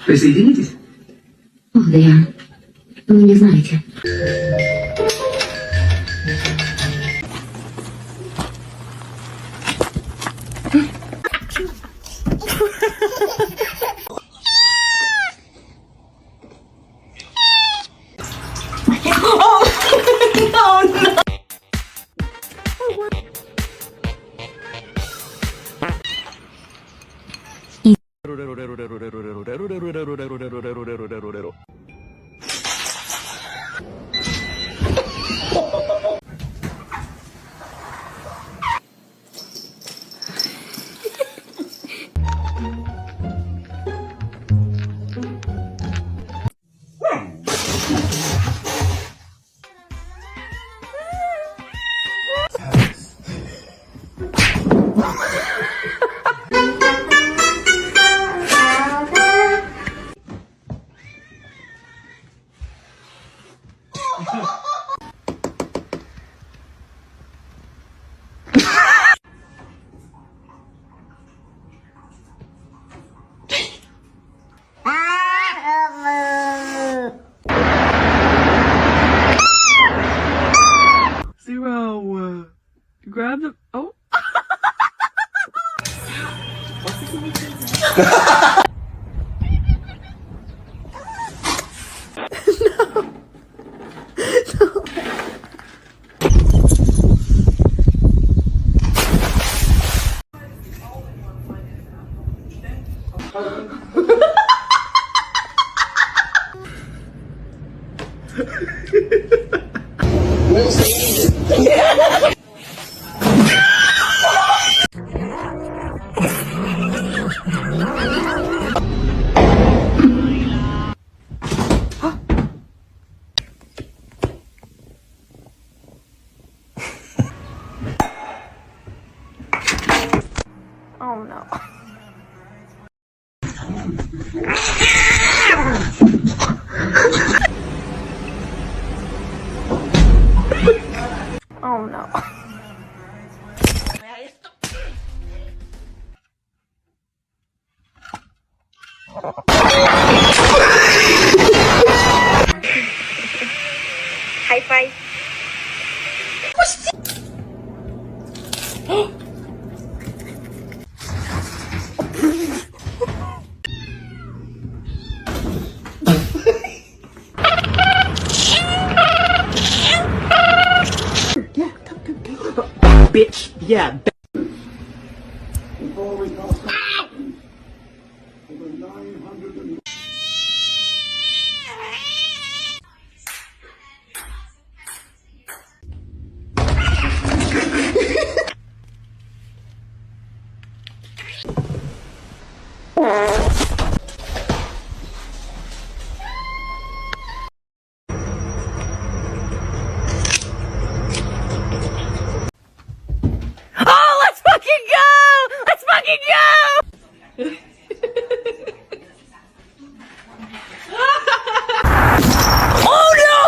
Присоединитесь? Ох, да я... Вы не знаете. Zero. Grab the. Oh. Oh no. Oh no. High five. Bitch. Yeah. Oh, let's fucking go! Let's fucking go! Oh no!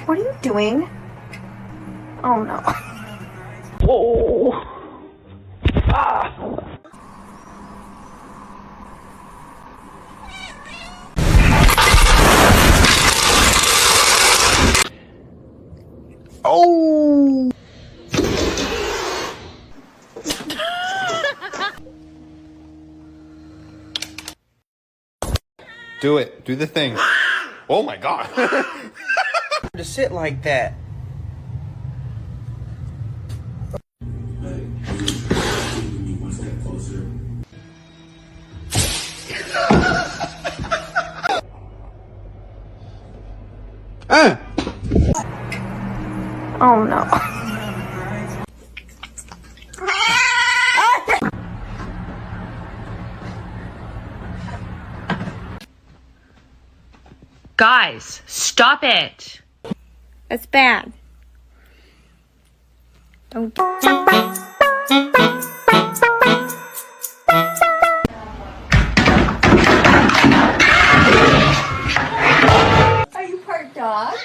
What are you doing? Oh no. Whoa. Ah. Oh. Do it. Do the thing. Oh my god. To sit like that. Oh no. Guys, stop it. That's bad. Don't. Are you part dog?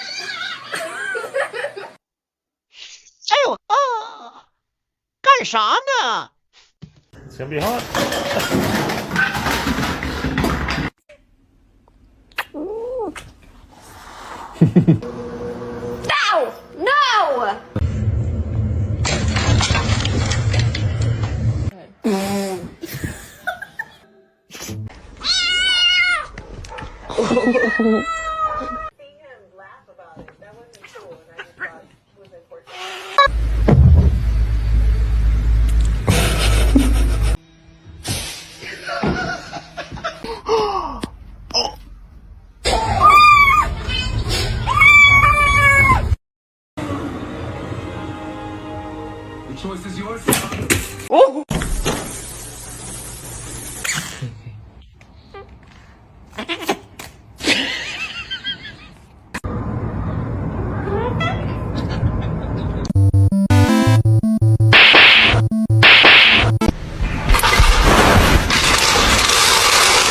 It's gonna be hot. No!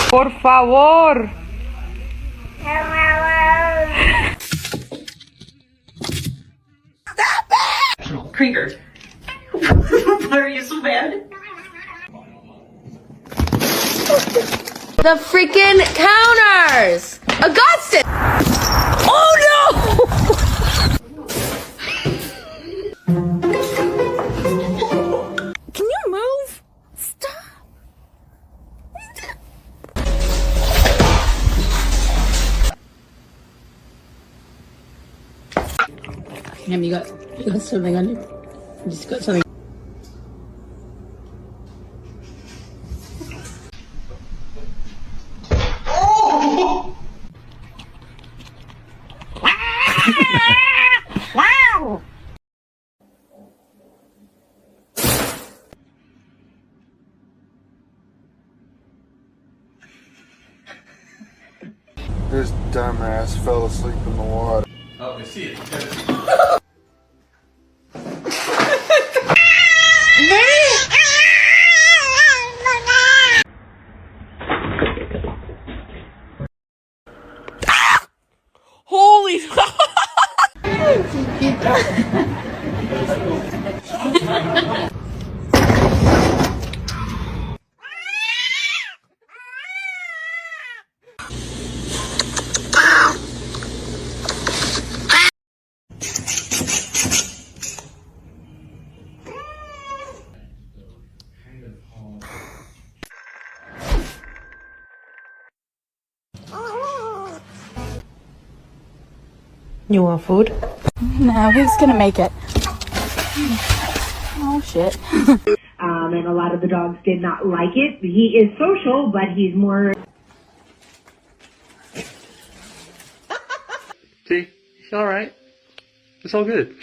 Por favor. Krieger. Why are you so bad? The freaking counters! Augustus! Oh no! Can you move? Stop. Em, you got something on you? You just got something. This dumbass fell asleep in the water. Oh, I see it. Holy You want food? No, he's gonna make it. Oh shit. And a lot of the dogs did not like it. He is social, but he's more... See? It's alright. It's all good.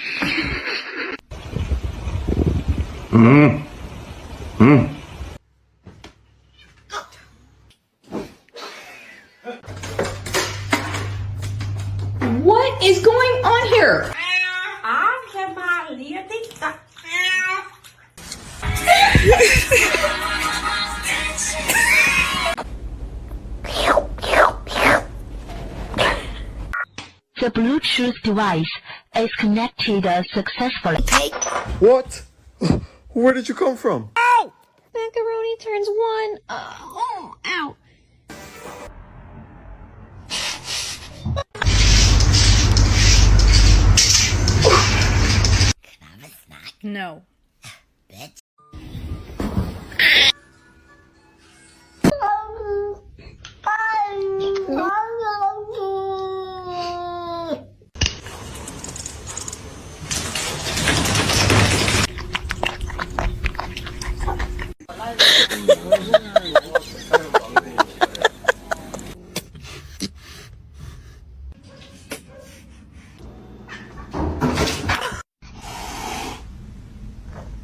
What is going on here? The Bluetooth device is connected successfully. What? Where did you come from? Macaroni turns one. Ow. No.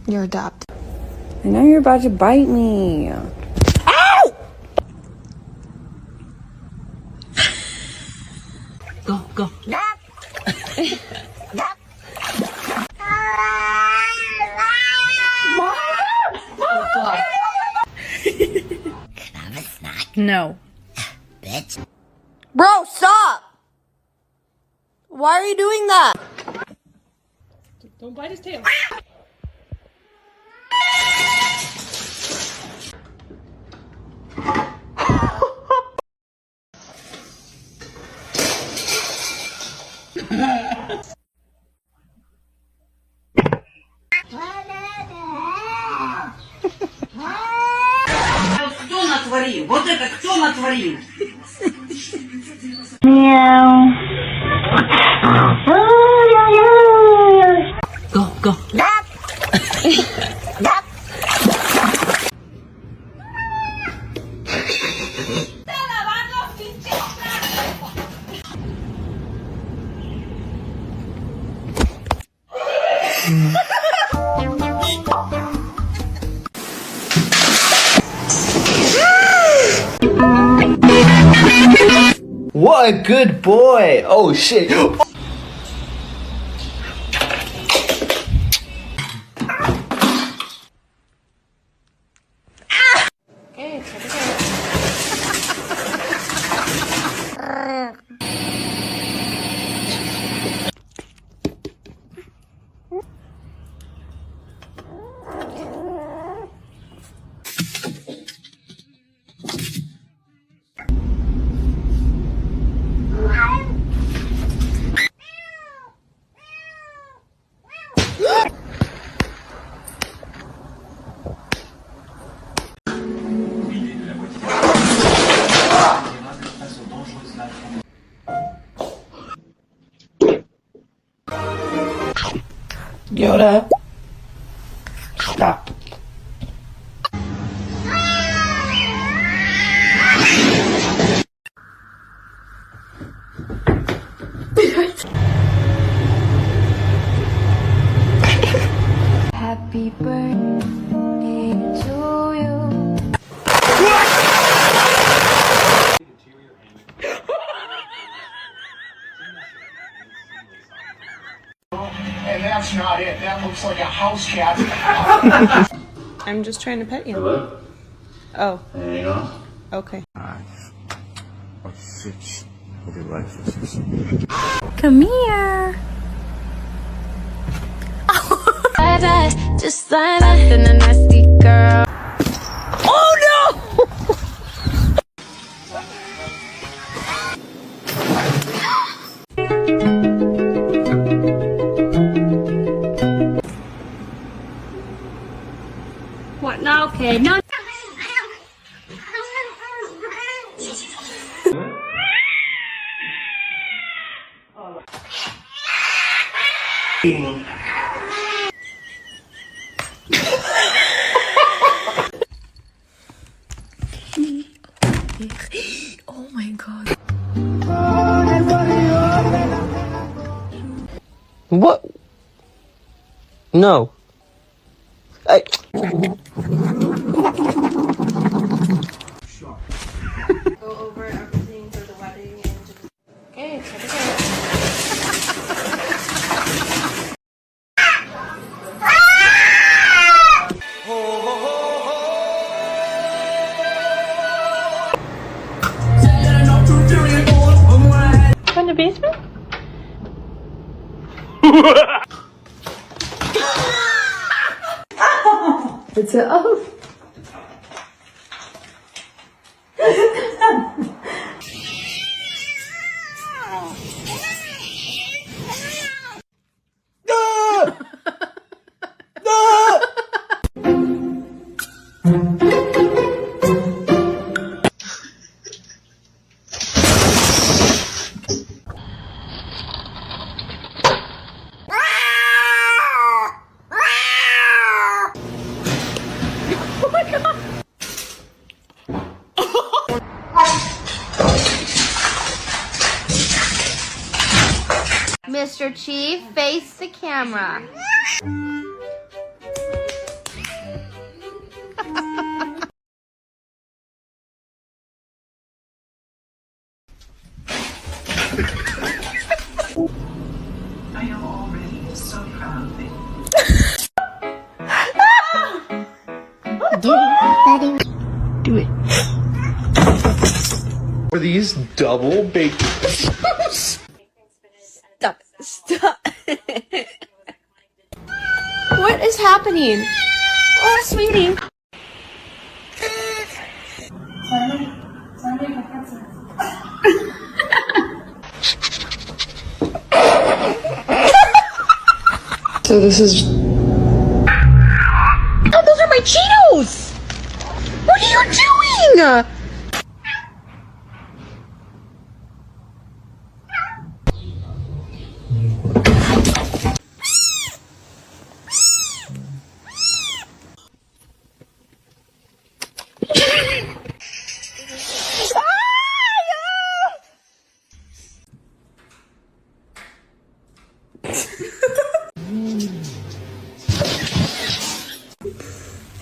You're adopted. I know you're about to bite me. Go. No. Bitch. Bro, stop! Why are you doing that? Don't bite his tail. Кто натворил? Вот это кто натворил? Go, go. What a good boy! Oh shit! Yoda. Stop. Happy birthday to you. And that's not it. That looks like a house cat. I'm just trying to pet you. Hello? Oh, Hang on. okay. Come here. Just like that, then a nasty girl. Oh no! What now? Okay, no. Oh my god. What? No. I... Go over everything for the wedding and just... Okay, check it out. From the basement? It's a oh. Mr. Chief, face the camera. I am already so proud of you. Do it, Daddy. Do it. Are these double baked? Stop. Stop. What is happening? Oh, sweetie. So this is... Oh, those are my Cheetos! What are you doing?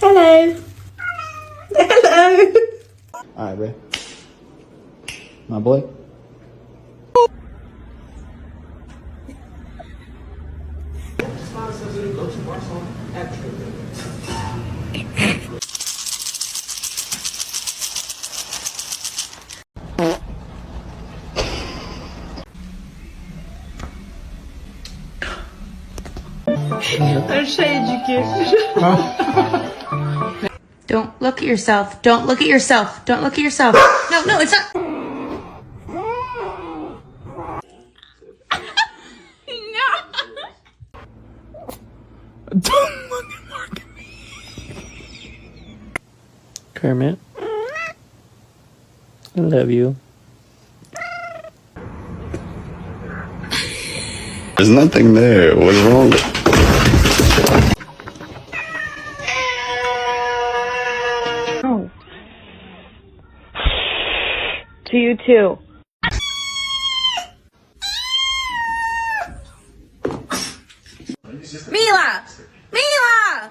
Hello. Hello. Alright, bro. My boy. Don't look at yourself. Don't look at yourself. Don't look at yourself. No, no, it's not. Don't look at Mark at me. Kermit. I love you. There's nothing there. What's wrong? Oh. To you too. Mila! Mila!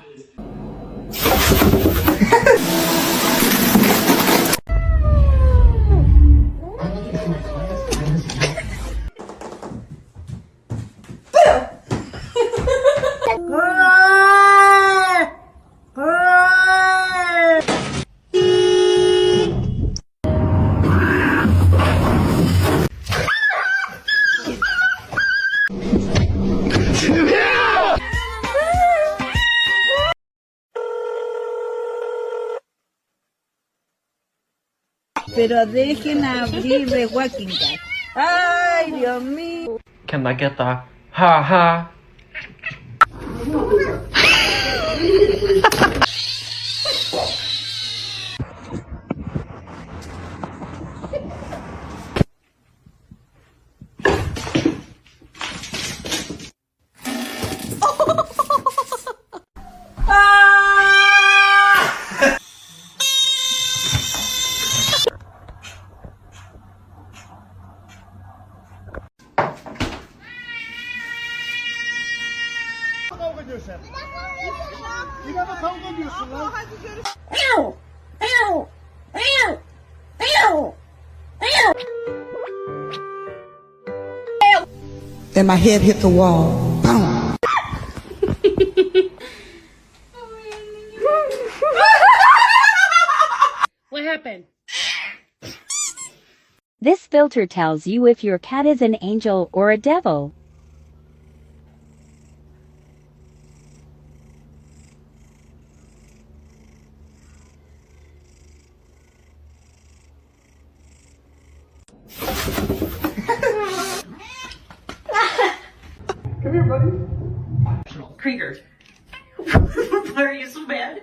Pero dejen abrir de Walking Dead. Ay, Dios mío. Can I get the ha ha? Then my head hit the wall. Boom. What happened? This filter tells you if your cat is an angel or a devil. Come here, buddy. Krieger. Why are you so mad?